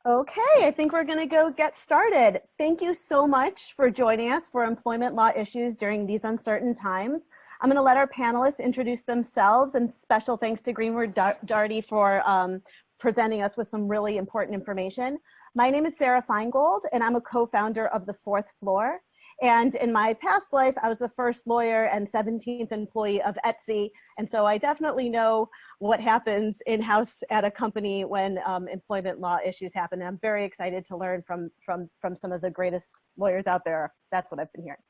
Okay, I think we're going to go get started. Thank you so much for joining us for employment law issues during these uncertain times. I'm going to let our panelists introduce themselves, and special thanks to Greenwald Doherty for presenting us with some really important information. My name is Sarah Feingold, and I'm a co-founder of The Fourth Floor. And in my past life, I was the first lawyer and 17th employee of Etsy. And so I definitely know what happens in-house at a company when employment law issues happen. And I'm very excited to learn from some of the greatest lawyers out there. That's what I've been hearing.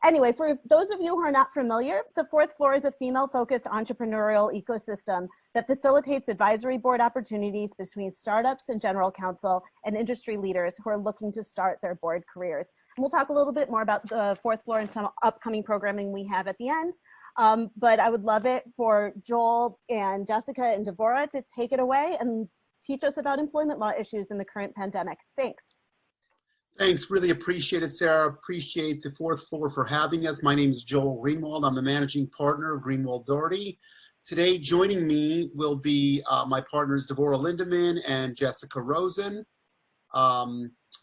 Anyway, for those of you who are not familiar, The Fourth Floor is a female-focused entrepreneurial ecosystem that facilitates advisory board opportunities between startups and general counsel and industry leaders who are looking to start their board careers. And we'll talk a little bit more about The Fourth Floor and some upcoming programming we have at the end. But I would love it for Joel and Jessica and Devorah to take it away and teach us about employment law issues in the current pandemic. Thanks. Thanks, really appreciate it, Sarah. Appreciate The Fourth Floor for having us. My name is Joel Greenwald. I'm the managing partner of Greenwald Doherty. Today, joining me will be my partners Devorah Lindeman and Jessica Rosen.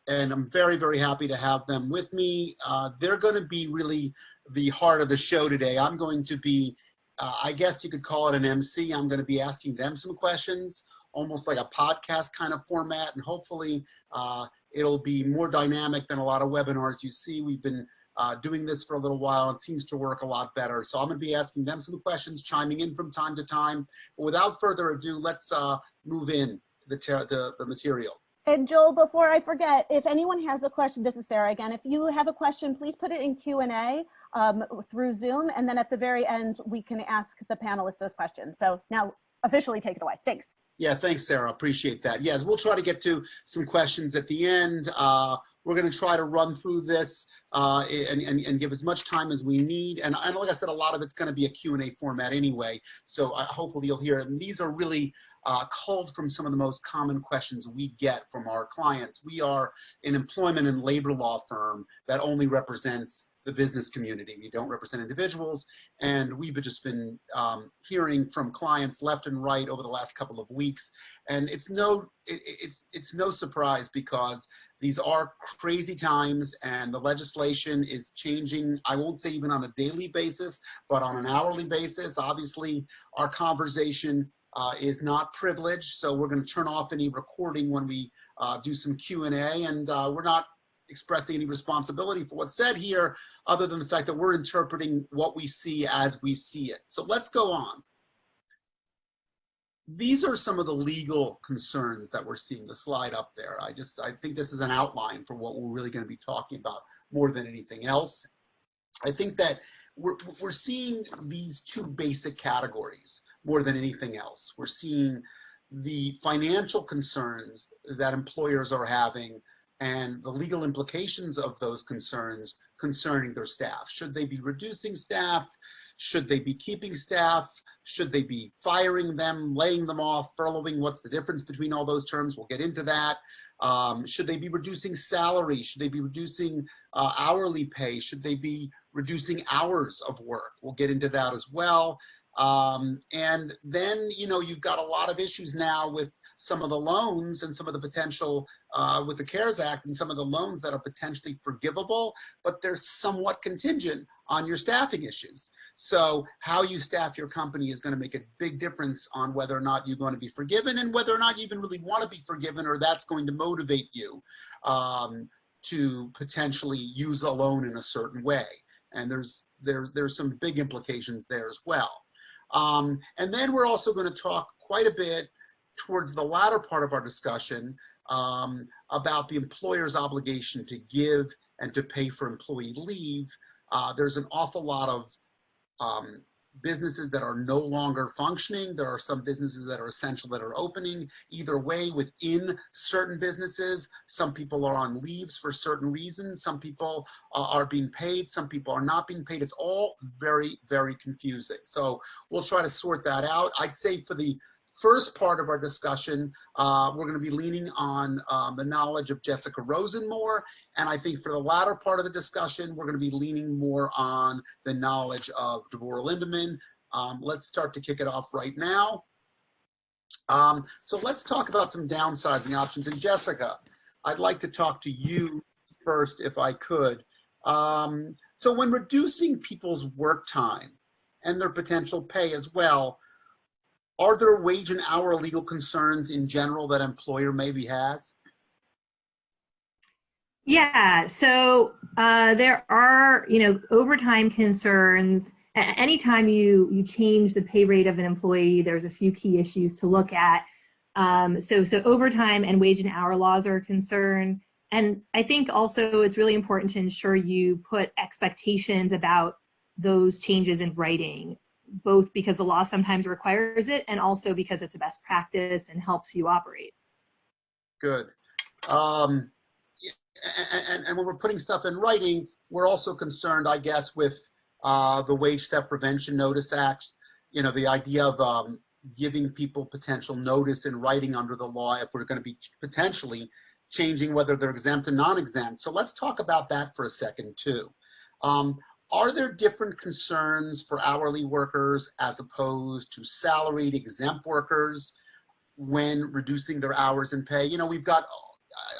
And I'm very, very happy to have them with me. They're going to be really the heart of the show today. I'm going to be, I guess you could call it an MC. I'm going to be asking them some questions, almost like a podcast kind of format, and hopefully it'll be more dynamic than a lot of webinars you see. We've been doing this for a little while, and it seems to work a lot better. So I'm going to be asking them some questions, chiming in from time to time. But without further ado, let's move in the material. And Joel, before I forget, if anyone has a question, this is Sarah again, if you have a question, please put it in Q&A through Zoom, and then at the very end, we can ask the panelists those questions. So now, officially take it away. Thanks. Yeah, thanks, Sarah. Appreciate that. Yes, we'll try to get to some questions at the end. We're going to try to run through this and give as much time as we need. And like I said, a lot of it's going to be a Q&A format anyway, so hopefully you'll hear it. And these are really culled from some of the most common questions we get from our clients. We are an employment and labor law firm that only represents the business community. We don't represent individuals, and we've just been hearing from clients left and right over the last couple of weeks. And it's no surprise, because these are crazy times, and the legislation is changing. I won't say even on a daily basis, but on an hourly basis. Obviously, our conversation is not privileged, so we're going to turn off any recording when we do some Q&A, and we're not expressing any responsibility for what's said here, other than the fact that we're interpreting what we see as we see it. So let's go on. These are some of the legal concerns that we're seeing. The slide up there. I think this is an outline for what we're really going to be talking about more than anything else. I think that we're seeing these two basic categories more than anything else. We're seeing the financial concerns that employers are having and the legal implications of those concerns concerning their staff. Should they be reducing staff? Should they be keeping staff? Should they be firing them, laying them off, furloughing? What's the difference between all those terms? We'll get into that. Should they be reducing salary? Should they be reducing hourly pay? Should they be reducing hours of work? We'll get into that as well. And then, you've got a lot of issues now with some of the loans and some of the potential with the CARES Act, and some of the loans that are potentially forgivable, but they're somewhat contingent on your staffing issues. So how you staff your company is going to make a big difference on whether or not you're going to be forgiven, and whether or not you even really want to be forgiven, or that's going to motivate you to potentially use a loan in a certain way. And there's some big implications there as well. And then we're also going to talk quite a bit towards the latter part of our discussion about the employer's obligation to give and to pay for employee leave. There's an awful lot of businesses that are no longer functioning. There are some businesses that are essential that are opening. Either way, within certain businesses, some people are on leaves for certain reasons. Some people are being paid. Some people are not being paid. It's all very, very confusing. So we'll try to sort that out. I'd say for the first part of our discussion, we're going to be leaning on the knowledge of Jessica Rosen more, and I think for the latter part of the discussion, we're going to be leaning more on the knowledge of Devorah Lindeman. Let's start to kick it off right now. So let's talk about some downsizing options. And Jessica, I'd like to talk to you first if I could. So when reducing people's work time and their potential pay as well, are there wage and hour legal concerns in general that employer maybe has? Yeah, so there are, overtime concerns. Anytime you change the pay rate of an employee, there's a few key issues to look at. So overtime and wage and hour laws are a concern. And I think also it's really important to ensure you put expectations about those changes in writing, both because the law sometimes requires it and also because it's a best practice and helps you operate. Good. And when we're putting stuff in writing, we're also concerned, I guess, with the Wage Theft Prevention Notice Act. The idea of giving people potential notice in writing under the law if we're going to be potentially changing whether they're exempt and non-exempt. So let's talk about that for a second, too. Are there different concerns for hourly workers as opposed to salaried exempt workers when reducing their hours and pay? We've got,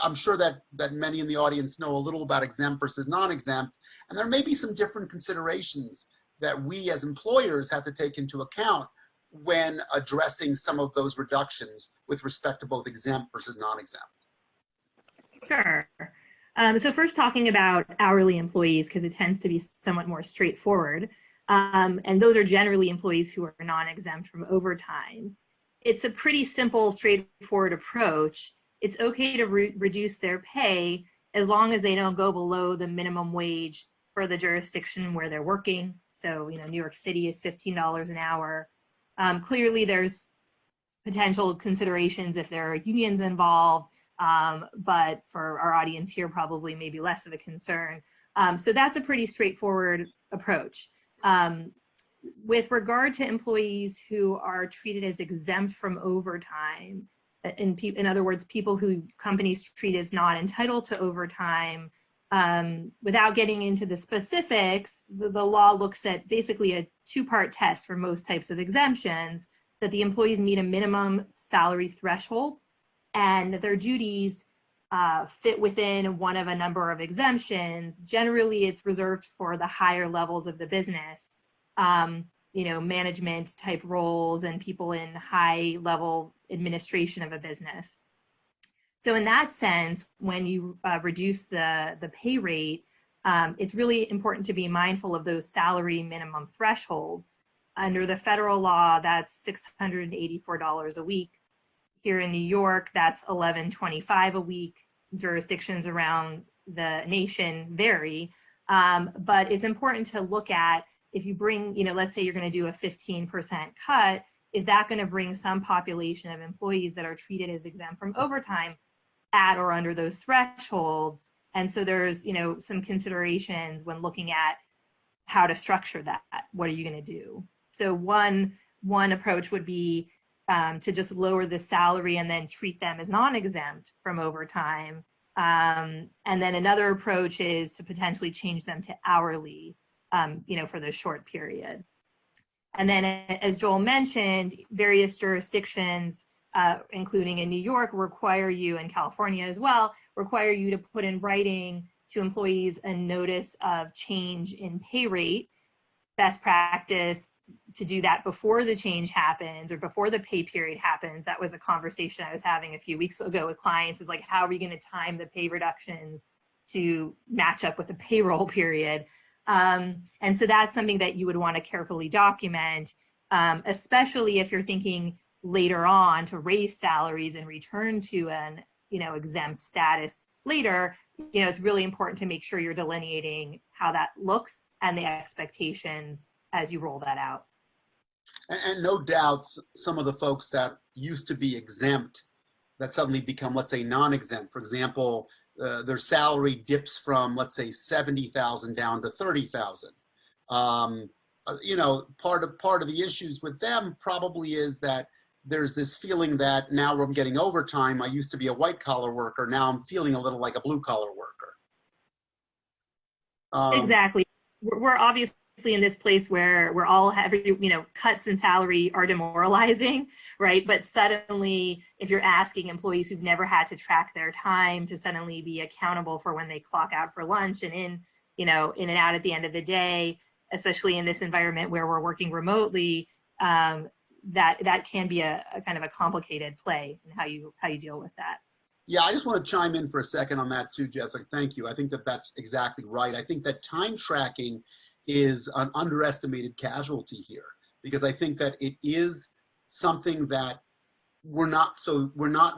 I'm sure that many in the audience know a little about exempt versus non-exempt, and there may be some different considerations that we as employers have to take into account when addressing some of those reductions with respect to both exempt versus non-exempt. Sure. So first talking about hourly employees, because it tends to be somewhat more straightforward. And those are generally employees who are non-exempt from overtime. It's a pretty simple, straightforward approach. It's okay to reduce their pay as long as they don't go below the minimum wage for the jurisdiction where they're working. So, New York City is $15 an hour. Clearly, there's potential considerations if there are unions involved, but for our audience here, probably maybe less of a concern. So that's a pretty straightforward approach. With regard to employees who are treated as exempt from overtime, in other words, people who companies treat as not entitled to overtime, without getting into the specifics, the law looks at basically a two-part test for most types of exemptions, that the employees meet a minimum salary threshold and their duties fit within one of a number of exemptions. Generally, it's reserved for the higher levels of the business, management type roles and people in high level administration of a business. So in that sense, when you reduce the pay rate, it's really important to be mindful of those salary minimum thresholds. Under the federal law, that's $684 a week. Here in New York, that's $1,125 a week. Jurisdictions around the nation vary, but it's important to look at, if you bring, let's say you're going to do a 15% cut, is that going to bring some population of employees that are treated as exempt from overtime at or under those thresholds? And so there's, some considerations when looking at how to structure that. What are you going to do? So one approach would be to just lower the salary and then treat them as non-exempt from overtime. And then another approach is to potentially change them to hourly, for the short period. And then, as Joel mentioned, various jurisdictions, including in New York, require you, and California as well, require you to put in writing to employees a notice of change in pay rate. Best practice to do that before the change happens or before the pay period happens. That was a conversation I was having a few weeks ago with clients, is like, how are we going to time the pay reductions to match up with the payroll period? And so that's something that you would want to carefully document, especially if you're thinking later on to raise salaries and return to an, exempt status later. It's really important to make sure you're delineating how that looks and the expectations as you roll that out. And no doubt some of the folks that used to be exempt that suddenly become, let's say, non-exempt, for example, their salary dips from, let's say, $70,000 down to $30,000. Part of the issues with them probably is that there's this feeling that now I'm getting overtime. I used to be a white-collar worker. Now I'm feeling a little like a blue-collar worker. Exactly. We're obviously in this place where we're all having, cuts in salary are demoralizing, right? But suddenly, if you're asking employees who've never had to track their time to suddenly be accountable for when they clock out for lunch and in and out at the end of the day, especially in this environment where we're working remotely, that can be a kind of a complicated play in how you deal with that. Yeah, I just want to chime in for a second on that too, Jessica. Thank you. I think that that's exactly right. I think that time tracking is an underestimated casualty here, because I think that it is something that we're not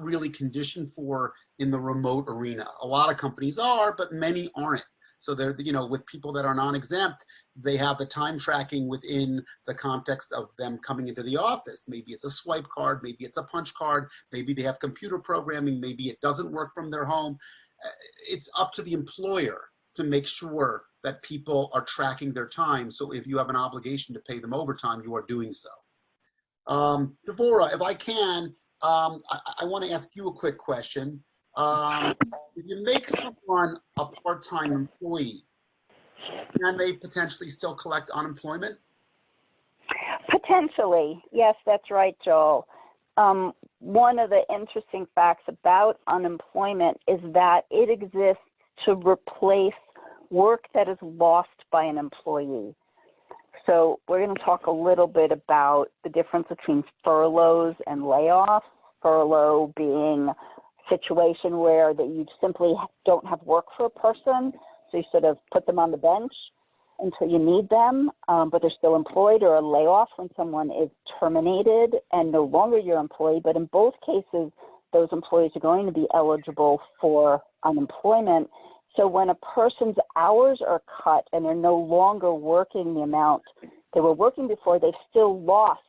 really conditioned for in the remote arena. A lot of companies are, but many aren't. So they're, with people that are non-exempt, they have the time tracking within the context of them coming into the office. Maybe it's a swipe card, maybe it's a punch card, maybe they have computer programming, maybe it doesn't work from their home. It's up to the employer to make sure that people are tracking their time. So if you have an obligation to pay them overtime, you are doing so. Devorah, if I can, I want to ask you a quick question. If you make someone a part-time employee, can they potentially still collect unemployment? Potentially. Yes, that's right, Joel. One of the interesting facts about unemployment is that it exists to replace work that is lost by an employee. So we're going to talk a little bit about the difference between furloughs and layoffs. Furlough being a situation where that you simply don't have work for a person, so you sort of put them on the bench until you need them, but they're still employed, or a layoff when someone is terminated and no longer your employee. But in both cases, those employees are going to be eligible for unemployment. So when a person's hours are cut and they're no longer working the amount they were working before, they've still lost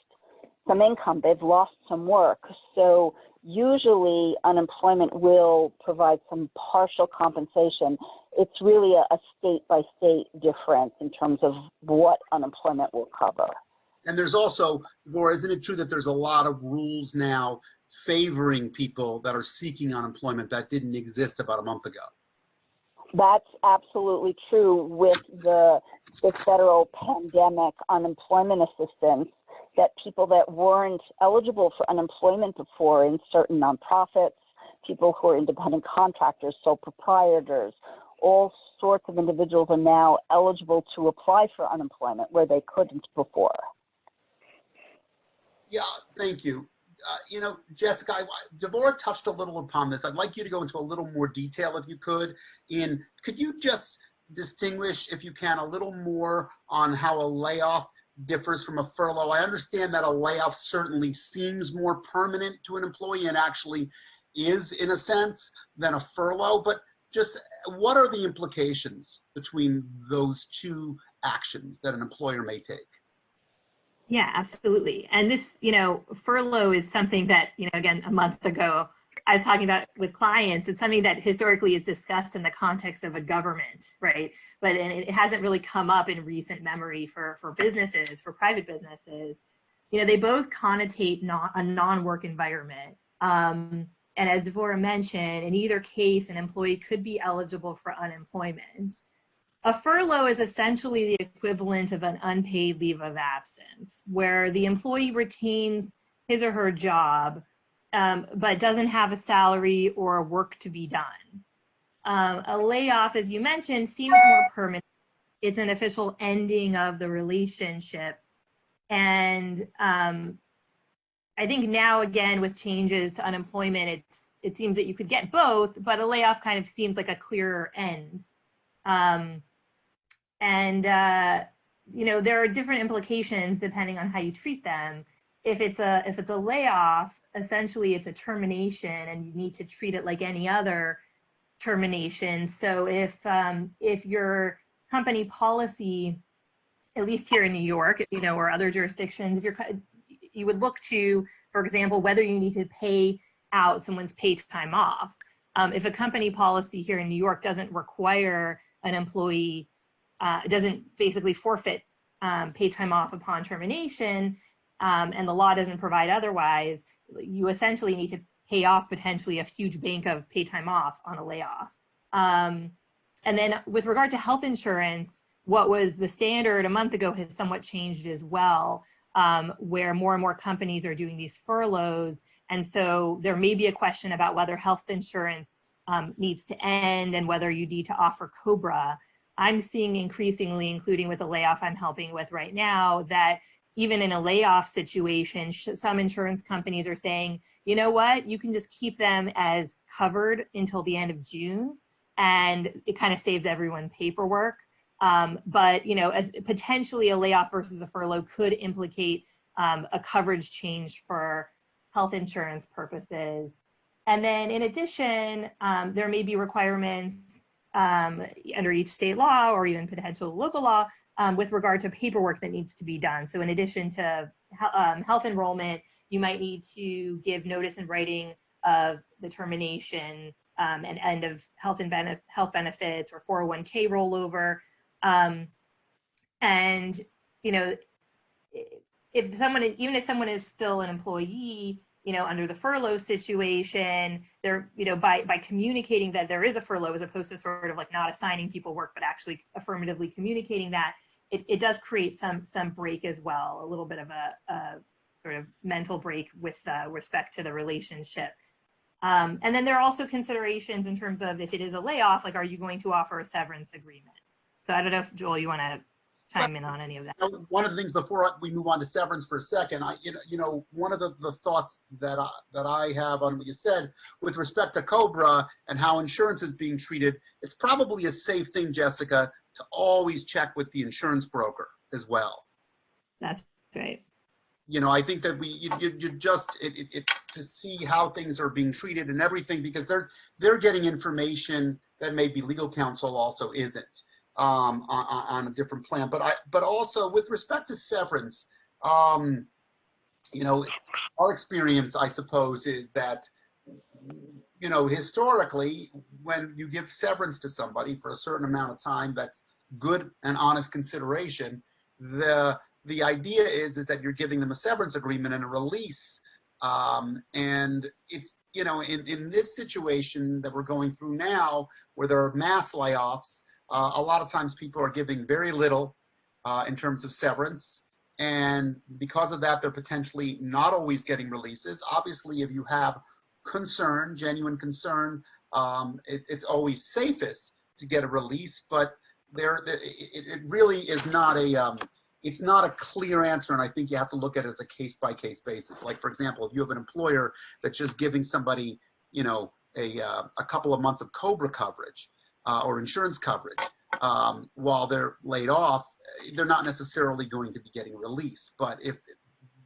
some income. They've lost some work. So usually unemployment will provide some partial compensation. It's really a state-by-state difference in terms of what unemployment will cover. And there's also, Devorah, isn't it true that there's a lot of rules now favoring people that are seeking unemployment that didn't exist about a month ago? That's absolutely true with the federal pandemic unemployment assistance, that people that weren't eligible for unemployment before in certain nonprofits, people who are independent contractors, sole proprietors, all sorts of individuals are now eligible to apply for unemployment where they couldn't before. Yeah, thank you. Jessica, Devorah touched a little upon this. I'd like you to go into a little more detail, if you could. Could you just distinguish, if you can, a little more on how a layoff differs from a furlough? I understand that a layoff certainly seems more permanent to an employee and actually is, in a sense, than a furlough, but just what are the implications between those two actions that an employer may take? Yeah, absolutely. And this, furlough is something that, again, a month ago, I was talking about with clients. It's something that historically is discussed in the context of a government, right? But it hasn't really come up in recent memory for businesses, for private businesses. They both connotate a non-work environment. And as Devorah mentioned, in either case, an employee could be eligible for unemployment. A furlough is essentially the equivalent of an unpaid leave of absence, where the employee retains his or her job, but doesn't have a salary or work to be done. A layoff, as you mentioned, seems more permanent. It's an official ending of the relationship. And I think now, again, with changes to unemployment, it seems that you could get both, but a layoff kind of seems like a clearer end. There are different implications depending on how you treat them. If it's a layoff, essentially it's a termination, and you need to treat it like any other termination. So if your company policy, at least here in New York, or other jurisdictions, you would look to, for example, whether you need to pay out someone's paid time off. If a company policy here in New York doesn't require an employee, doesn't basically forfeit paid time off upon termination, and the law doesn't provide otherwise, you essentially need to pay off potentially a huge bank of paid time off on a layoff. And then with regard to health insurance, what was the standard a month ago has somewhat changed as well, where more and more companies are doing these furloughs. And so there may be a question about whether health insurance needs to end and whether you need to offer COBRA. I'm seeing increasingly, including with a layoff I'm helping with right now, that even in a layoff situation, some insurance companies are saying, you know what, you can just keep them as covered until the end of June, and it kind of saves everyone paperwork. But, you know, as potentially a layoff versus a furlough could implicate a coverage change for health insurance purposes. And then in addition, there may be requirements under each state law or even potential local law with regard to paperwork that needs to be done. So in addition to health enrollment, you might need to give notice in writing of the termination and end of health benefits or 401k rollover. And, you know, even if someone is still an employee, you know, under the furlough situation, they're, you know, by communicating that there is a furlough, as opposed to sort of like not assigning people work, but actually affirmatively communicating that, it does create some break as well, a little bit of a sort of mental break with respect to the relationship. And then there are also considerations in terms of if it is a layoff, like, are you going to offer a severance agreement? So I don't know if, Joel, you want to chime in on any of that. One of the things before we move on to severance for a second, one of the thoughts that I have on what you said with respect to COBRA and how insurance is being treated, it's probably a safe thing, Jessica, to always check with the insurance broker as well. That's right. You know, I think that you just to see how things are being treated and everything, because they're getting information that maybe legal counsel also isn't. On a different plan, but also with respect to severance, you know, our experience, I suppose, is that, you know, historically, when you give severance to somebody for a certain amount of time, that's good and honest consideration. The idea is that you're giving them a severance agreement and a release, and it's, you know, in this situation that we're going through now, where there are mass layoffs. A lot of times people are giving very little in terms of severance, and because of that, they're potentially not always getting releases. Obviously, if you have concern, genuine concern, it's always safest to get a release, but it really is not it's not a clear answer, and I think you have to look at it as a case-by-case basis. Like, for example, if you have an employer that's just giving somebody, you know, a couple of months of COBRA coverage, or insurance coverage while they're laid off, they're not necessarily going to be getting release. But if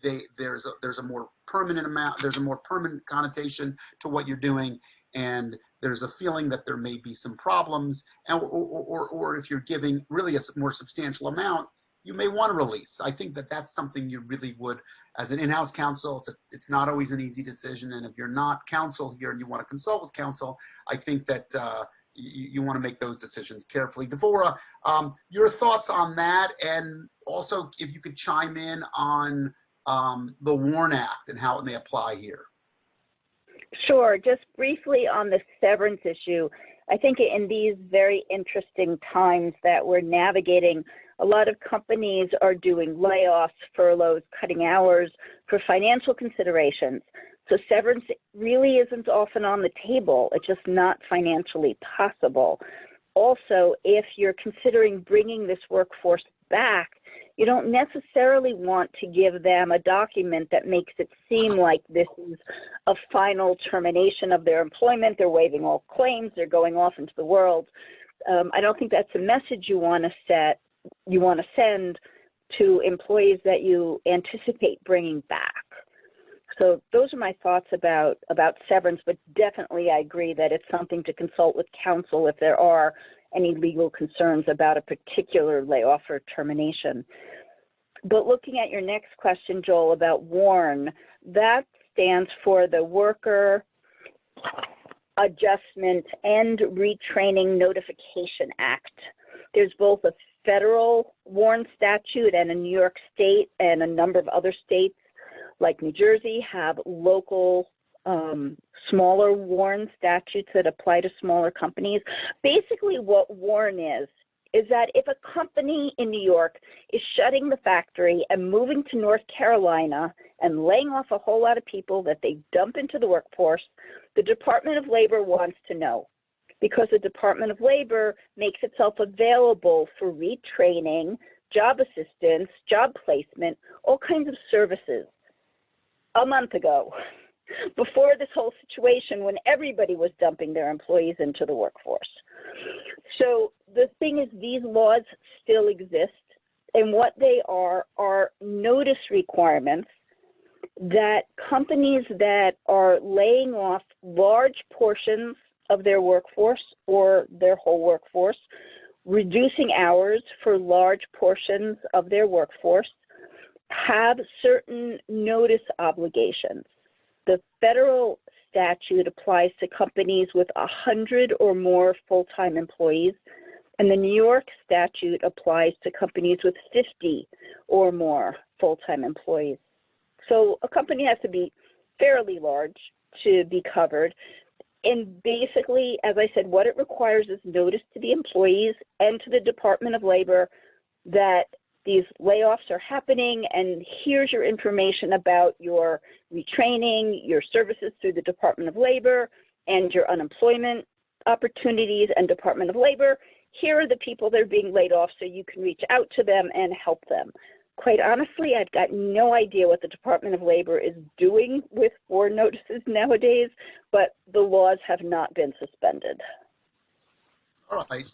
there's a more permanent amount, there's a more permanent connotation to what you're doing, and there's a feeling that there may be some problems, or if you're giving really a more substantial amount, you may want to release. I think that that's something you really would, as an in-house counsel, it's not always an easy decision, and if you're not counsel here and you want to consult with counsel, I think that you want to make those decisions carefully. Devorah, your thoughts on that, and also if you could chime in on the WARN Act and how it may apply here. Sure. Just briefly on the severance issue, I think in these very interesting times that we're navigating, a lot of companies are doing layoffs, furloughs, cutting hours for financial considerations. So severance really isn't often on the table. It's just not financially possible. Also, if you're considering bringing this workforce back, you don't necessarily want to give them a document that makes it seem like this is a final termination of their employment. They're waiving all claims. They're going off into the world. I don't think that's a message you want to send to employees that you anticipate bringing back. So those are my thoughts about severance, but definitely I agree that it's something to consult with counsel if there are any legal concerns about a particular layoff or termination. But looking at your next question, Joel, about WARN, that stands for the Worker Adjustment and Retraining Notification Act. There's both a federal WARN statute and a New York State and a number of other states like New Jersey have local smaller WARN statutes that apply to smaller companies. Basically what WARN is, is that if a company in New York is shutting the factory and moving to North Carolina and laying off a whole lot of people that they dump into the workforce, the Department of Labor wants to know, because the Department of Labor makes itself available for retraining, job assistance, job placement, all kinds of services. A month ago, before this whole situation when everybody was dumping their employees into the workforce. So the thing is, these laws still exist, and what they are notice requirements that companies that are laying off large portions of their workforce or their whole workforce, reducing hours for large portions of their workforce, have certain notice obligations. The federal statute applies to companies with 100 or more full-time employees, and the New York statute applies to companies with 50 or more full-time employees. So a company has to be fairly large to be covered. And basically, as I said, what it requires is notice to the employees and to the Department of Labor that these layoffs are happening, and here's your information about your retraining, your services through the Department of Labor, and your unemployment opportunities and Department of Labor. Here are the people that are being laid off so you can reach out to them and help them. Quite honestly, I've got no idea what the Department of Labor is doing with FOR notices nowadays, but the laws have not been suspended. All right.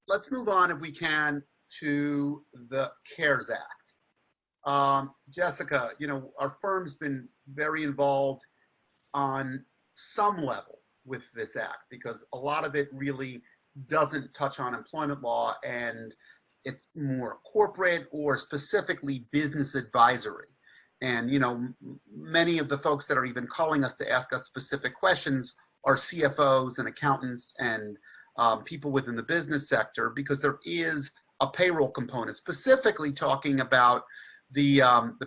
Let's move on, if we can, to the CARES Act. Jessica, you know, our firm's been very involved on some level with this act because a lot of it really doesn't touch on employment law, and it's more corporate or specifically business advisory. And, you know, many of the folks that are even calling us to ask us specific questions are CFOs and accountants and people within the business sector, because there is a payroll component, specifically talking about the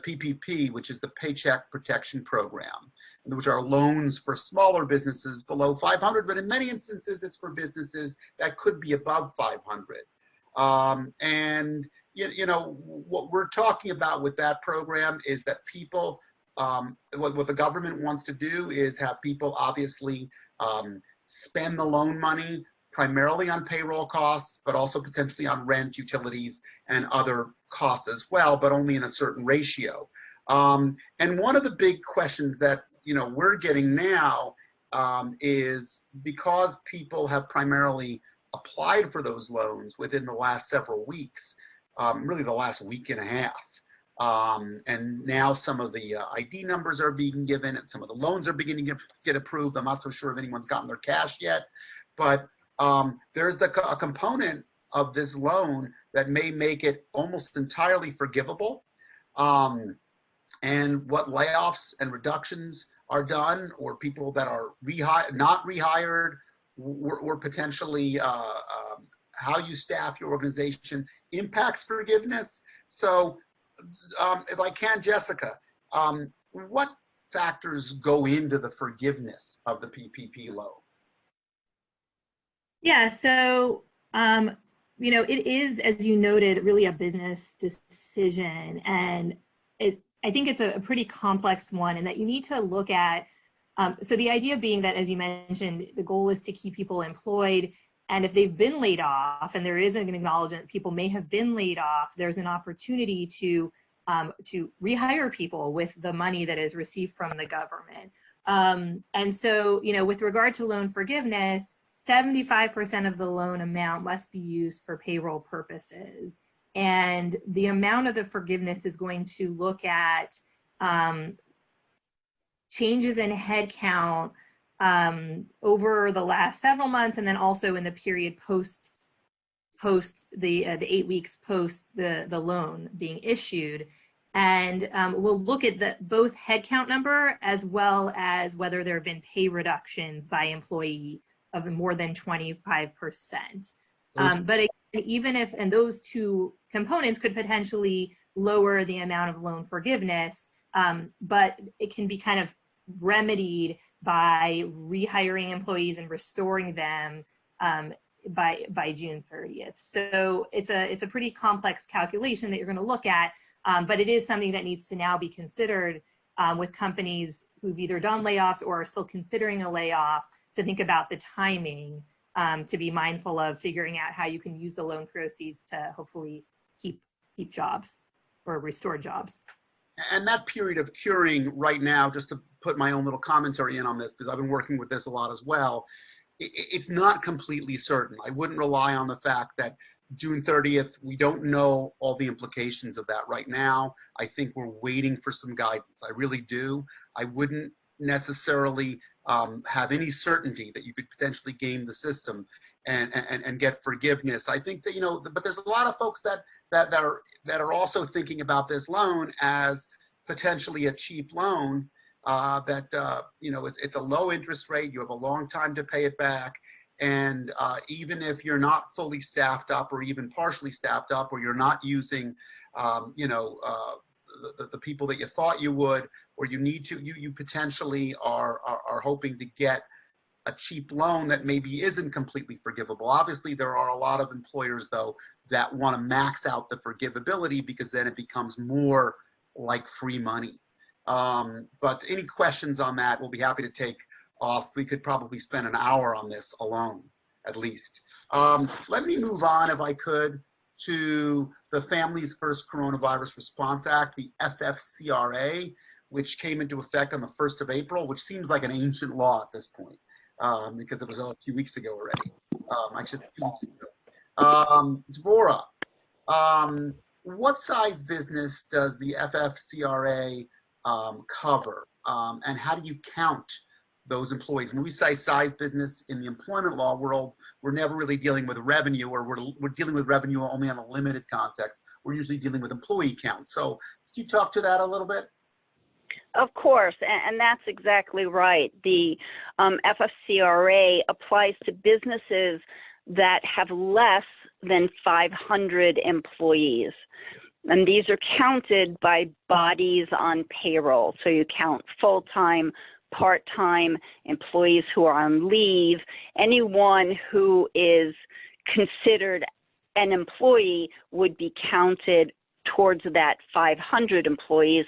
PPP, which is the Paycheck Protection Program, which are loans for smaller businesses below 500, but in many instances it's for businesses that could be above 500. And you know, what we're talking about with that program is that people, what the government wants to do is have people obviously spend the loan money primarily on payroll costs, but also potentially on rent, utilities, and other costs as well, but only in a certain ratio. And one of the big questions that, you know, we're getting now is, because people have primarily applied for those loans within the last several weeks, really the last week and a half. And now some of the ID numbers are being given and some of the loans are beginning to get approved. I'm not so sure if anyone's gotten their cash yet, but there's a component of this loan that may make it almost entirely forgivable. And what layoffs and reductions are done, or people that are not rehired, or potentially how you staff your organization impacts forgiveness. So if I can, Jessica, what factors go into the forgiveness of the PPP loan? Yeah, so, you know, it is, as you noted, really a business decision. And I think it's a pretty complex one, and that you need to look at, so the idea being that, as you mentioned, the goal is to keep people employed. And if they've been laid off, and there is an acknowledgement that people may have been laid off, there's an opportunity to rehire people with the money that is received from the government. And so, you know, with regard to loan forgiveness, 75% of the loan amount must be used for payroll purposes. And the amount of the forgiveness is going to look at changes in headcount over the last several months, and then also in the period post the 8 weeks post the loan being issued. And we'll look at both headcount number as well as whether there have been pay reductions by employee of more than 25%. But even if, and those two components could potentially lower the amount of loan forgiveness, but it can be kind of remedied by rehiring employees and restoring them by June 30th. So it's a pretty complex calculation that you're going to look at, but it is something that needs to now be considered with companies who've either done layoffs or are still considering a layoff, to think about the timing, to be mindful of figuring out how you can use the loan proceeds to hopefully keep jobs or restore jobs. And that period of curing right now, just to put my own little commentary in on this, because I've been working with this a lot as well, it's not completely certain. I wouldn't rely on the fact that June 30th, we don't know all the implications of that right now. I think we're waiting for some guidance. I really do. I wouldn't necessarily have any certainty that you could potentially game the system and get forgiveness. I think that, but there's a lot of folks that are also thinking about this loan as potentially a cheap loan, it's a low interest rate, you have a long time to pay it back, and even if you're not fully staffed up or even partially staffed up, or you're not using the people that you thought you would, or you need to, you potentially are hoping to get a cheap loan that maybe isn't completely forgivable. Obviously, there are a lot of employers, though, that want to max out the forgivability, because then it becomes more like free money. But any questions on that, we'll be happy to take off. We could probably spend an hour on this alone, at least. Let me move on, if I could, to the Families First Coronavirus Response Act, the FFCRA, which came into effect on the 1st of April, which seems like an ancient law at this point, because it was a few weeks ago already. Actually, 2 weeks ago. Dvora, what size business does the FFCRA cover, and how do you count those employees? When we say size business in the employment law world, we're never really dealing with revenue, or we're dealing with revenue only on a limited context. We're usually dealing with employee count. So could you talk to that a little bit? Of course, and that's exactly right. The FFCRA applies to businesses that have less than 500 employees. And these are counted by bodies on payroll. So you count full-time, part-time, employees who are on leave. Anyone who is considered an employee would be counted towards that 500 employees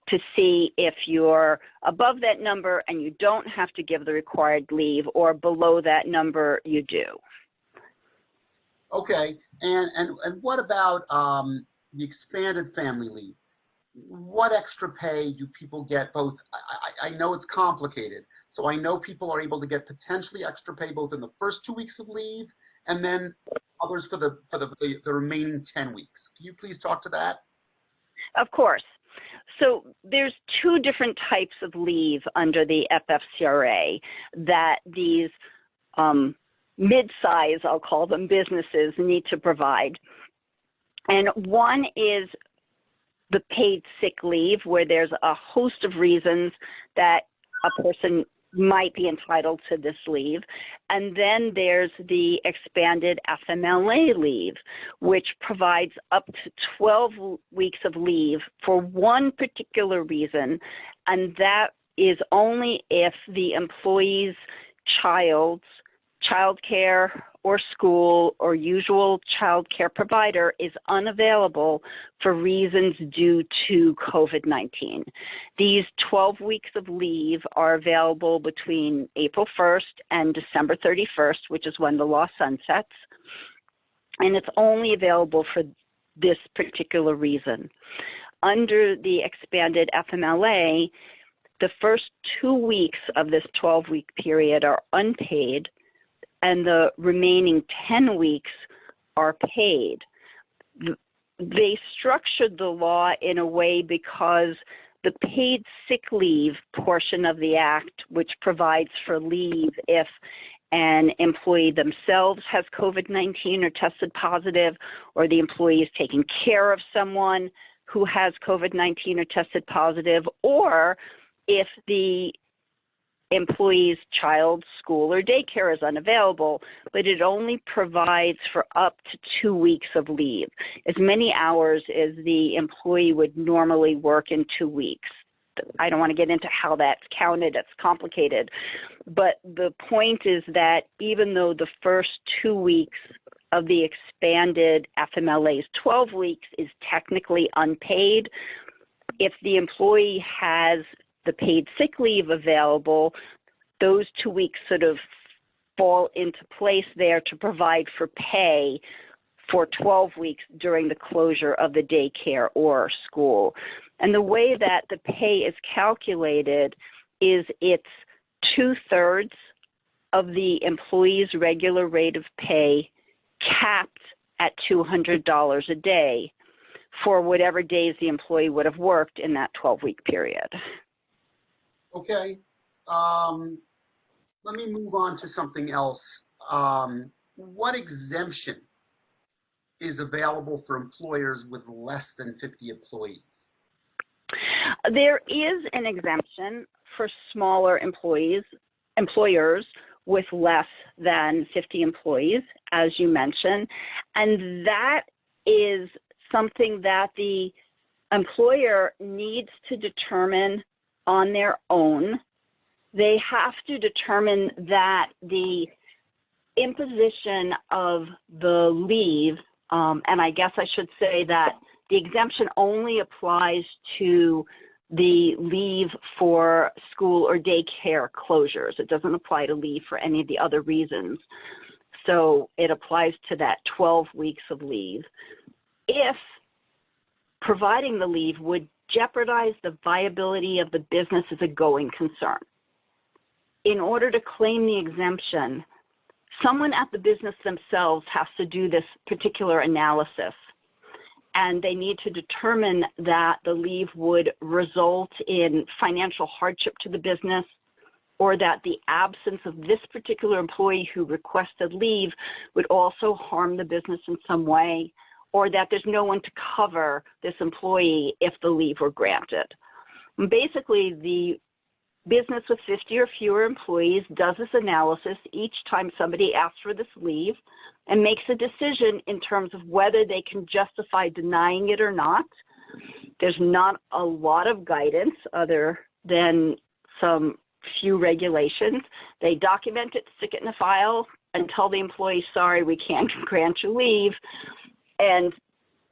to see if you're above that number and you don't have to give the required leave, or below that number you do. Okay, and what about the expanded family leave? What extra pay do people get? Both, I know it's complicated, so I know people are able to get potentially extra pay both in the first 2 weeks of leave, and then others for the remaining 10 weeks. Can you please talk to that? Of course. So there's two different types of leave under the FFCRA that these mid-size, I'll call them, businesses need to provide. And one is the paid sick leave, where there's a host of reasons that a person might be entitled to this leave. And then there's the expanded FMLA leave, which provides up to 12 weeks of leave for one particular reason, and that is only if the employee's childcare or school or usual child care provider is unavailable for reasons due to COVID-19. These 12 weeks of leave are available between April 1st and December 31st, which is when the law sunsets, and it's only available for this particular reason. Under the expanded FMLA, the first 2 weeks of this 12-week period are unpaid, and the remaining 10 weeks are paid. They structured the law in a way because the paid sick leave portion of the act, which provides for leave if an employee themselves has COVID-19 or tested positive, or the employee is taking care of someone who has COVID-19 or tested positive, or if the employee's child, school, or daycare is unavailable, but it only provides for up to 2 weeks of leave, as many hours as the employee would normally work in 2 weeks. I don't want to get into how that's counted, it's complicated, But the point is that even though the first 2 weeks of the expanded FMLA's 12 weeks is technically unpaid, if the employee has the paid sick leave available, those 2 weeks sort of fall into place there to provide for pay for 12 weeks during the closure of the daycare or school. And the way that the pay is calculated is it's 2/3 of the employee's regular rate of pay capped at $200 a day for whatever days the employee would have worked in that 12-week period. Okay. Let me move on to something else. What exemption is available for employers with less than 50 employees? There is an exemption for smaller employers with less than 50 employees, as you mentioned, and that is something that the employer needs to determine on their own. They have to determine that the imposition of the leave, and I guess I should say that the exemption only applies to the leave for school or daycare closures. It doesn't apply to leave for any of the other reasons. So it applies to that 12 weeks of leave. If providing the leave would jeopardize the viability of the business as a going concern, in order to claim the exemption, someone at the business themselves has to do this particular analysis, and they need to determine that the leave would result in financial hardship to the business, or that the absence of this particular employee who requested leave would also harm the business in some way, or that there's no one to cover this employee if the leave were granted. Basically, the business with 50 or fewer employees does this analysis each time somebody asks for this leave and makes a decision in terms of whether they can justify denying it or not. There's not a lot of guidance other than some few regulations. They document it, stick it in a file, and tell the employee, sorry, we can't grant you leave. And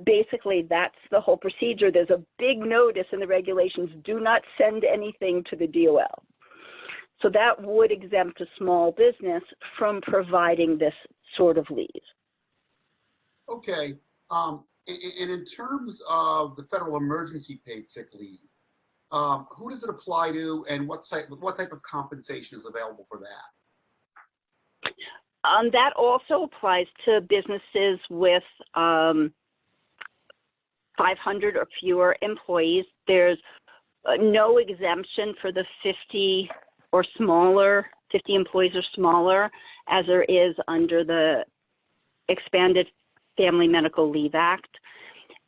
basically, that's the whole procedure. There's a big notice in the regulations, do not send anything to the DOL. So that would exempt a small business from providing this sort of leave. Okay. And in terms of the federal emergency paid sick leave, who does it apply to, and what type of compensation is available for that? That also applies to businesses with 500 or fewer employees. There's no exemption for the 50 or smaller, 50 employees or smaller, as there is under the Expanded Family Medical Leave Act.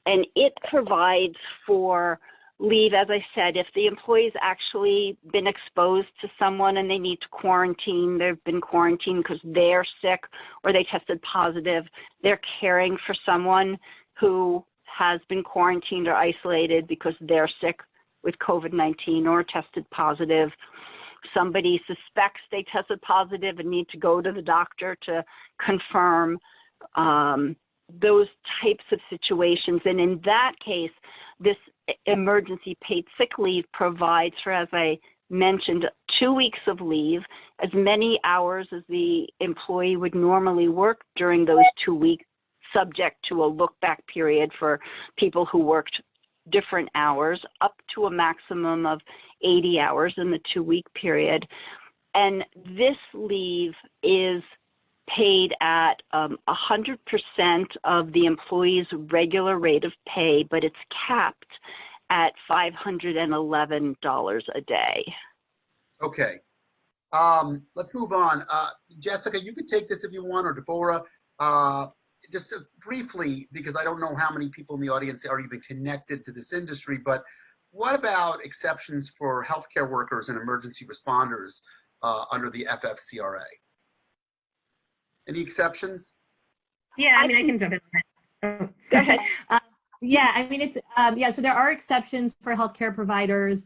And it provides for leave, as I said, if the employee's actually been exposed to someone and they need to quarantine, they've been quarantined because they're sick or they tested positive, they're caring for someone who has been quarantined or isolated because they're sick with COVID-19 or tested positive. Somebody suspects they tested positive and need to go to the doctor to confirm those types of situations. And in that case, this emergency paid sick leave provides for, as I mentioned, 2 weeks of leave, as many hours as the employee would normally work during those 2 weeks, subject to a look-back period for people who worked different hours, up to a maximum of 80 hours in the 2-week period. And this leave is paid at 100% of the employee's regular rate of pay, but it's capped at $511 a day. Okay. Let's move on. Jessica, you could take this if you want, or Deborah. Just briefly, because I don't know how many people in the audience are even connected to this industry, but what about exceptions for healthcare workers and emergency responders under the FFCRA? Any exceptions? Yeah, I mean, I can jump in on that. Go ahead. Yeah, I mean, it's so there are exceptions for healthcare providers.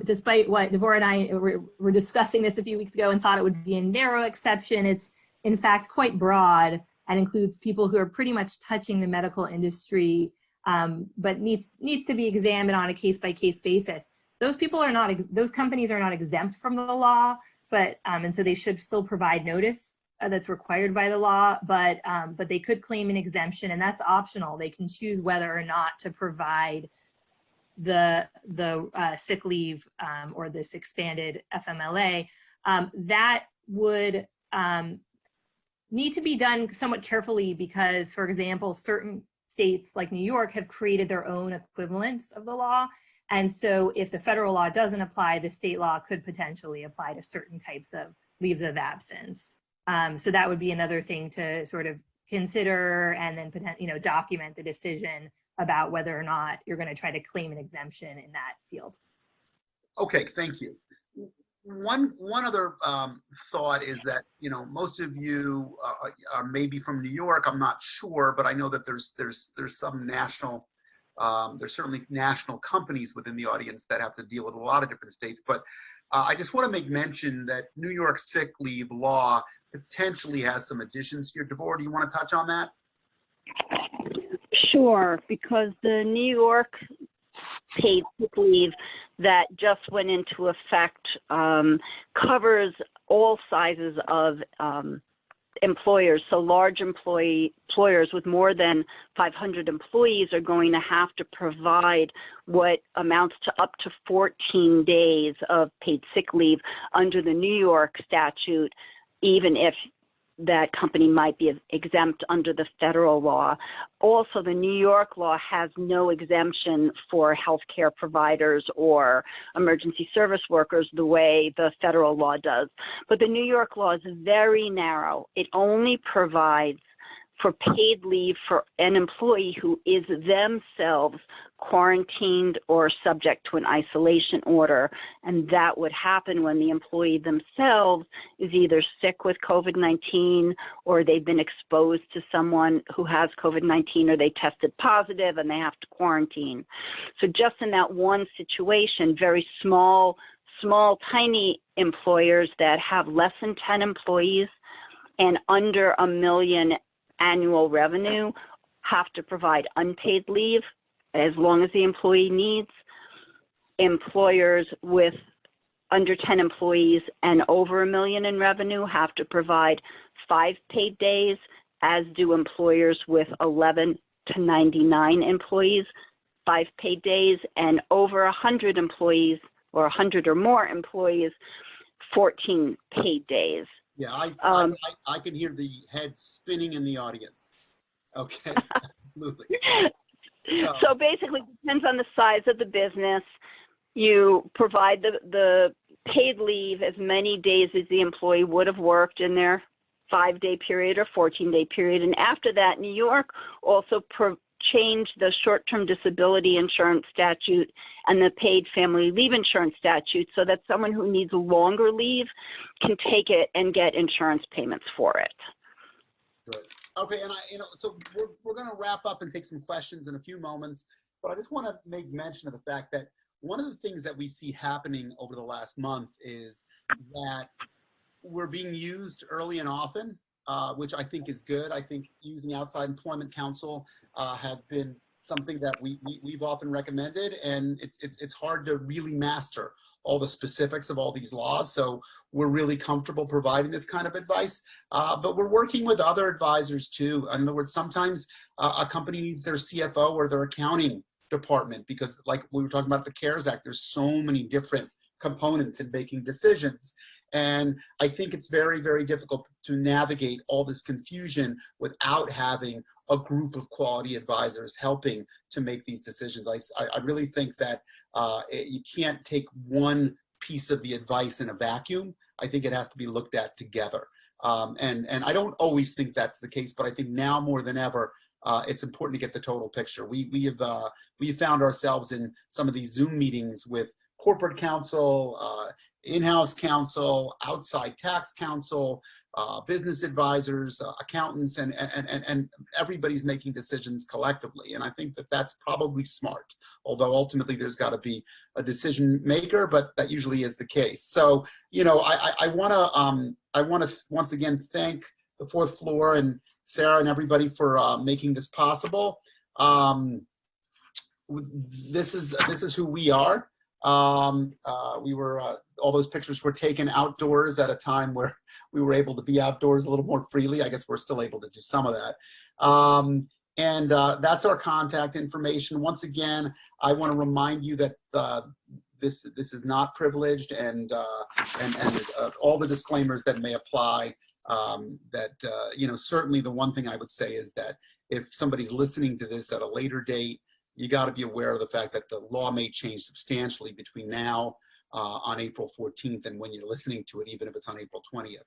Despite what Devorah and I were discussing this a few weeks ago and thought it would be a narrow exception, it's in fact quite broad and includes people who are pretty much touching the medical industry, but needs to be examined on a case-by-case basis. Those companies are not exempt from the law, but and so they should still provide notice that's required by the law, but they could claim an exemption, and that's optional. They can choose whether or not to provide the sick leave or this expanded FMLA. That would need to be done somewhat carefully because, for example, certain states like New York have created their own equivalents of the law. And so if the federal law doesn't apply, the state law could potentially apply to certain types of leaves of absence. So that would be another thing to sort of consider and then document the decision about whether or not you're going to try to claim an exemption in that field. Okay, thank you. One other thought is that, most of you are maybe from New York. I'm not sure, but I know that there's some national, there's certainly national companies within the audience that have to deal with a lot of different states. But I just want to make mention that New York sick leave law potentially has some additions here. Devorah, do you want to touch on that? Sure, because the New York paid sick leave that just went into effect covers all sizes of employers. So large employers with more than 500 employees are going to have to provide what amounts to up to 14 days of paid sick leave under the New York statute, even if that company might be exempt under the federal law. Also, the New York law has no exemption for healthcare providers or emergency service workers the way the federal law does. But the New York law is very narrow. It only provides for paid leave for an employee who is themselves quarantined or subject to an isolation order. And that would happen when the employee themselves is either sick with COVID-19 or they've been exposed to someone who has COVID-19 or they tested positive and they have to quarantine. So just in that one situation, very small, tiny employers that have less than 10 employees and under $1 million annual revenue have to provide unpaid leave as long as the employee needs. Employers with under 10 employees and over $1 million in revenue have to provide 5 paid days, as do employers with 11 to 99 employees, 5 paid days, and over 100 employees or 100 or more employees, 14 paid days. Yeah, I can hear the head spinning in the audience. Okay, absolutely. So basically, it depends on the size of the business. You provide the paid leave as many days as the employee would have worked in their 5-day period or 14-day period. And after that, New York also changed the short-term disability insurance statute and the paid family leave insurance statute so that someone who needs longer leave can take it and get insurance payments for it. Good. Okay, and so we're going to wrap up and take some questions in a few moments, but I just want to make mention of the fact that one of the things that we see happening over the last month is that we're being used early and often, which I think is good. I think using outside employment counsel has been something that we've often recommended, and it's hard to really master all the specifics of all these laws. So we're really comfortable providing this kind of advice, but we're working with other advisors too. In other words, sometimes a company needs their CFO or their accounting department because, like we were talking about the CARES Act, there's so many different components in making decisions. And I think it's very, very difficult to navigate all this confusion without having a group of quality advisors helping to make these decisions. I really think that you can't take one piece of the advice in a vacuum. I think it has to be looked at together. And I don't always think that's the case, but I think now more than ever, it's important to get the total picture. We have found ourselves in some of these Zoom meetings with corporate counsel, in-house counsel, outside tax counsel, business advisors, accountants, and everybody's making decisions collectively. And I think that that's probably smart, although ultimately there's got to be a decision maker, but that usually is the case. So, you know, I want to once again thank the fourth floor and Sarah and everybody for making this possible. This is who we are. We were all those pictures were taken outdoors at a time where we were able to be outdoors a little more freely. I guess we're still able to do some of that. And that's our contact information. Once again, I want to remind you that this is not privileged, and all the disclaimers that may apply. You know, certainly the one thing I would say is that if somebody's listening to this at a later date, you got to be aware of the fact that the law may change substantially between now on April 14th and when you're listening to it, even if it's on April 20th.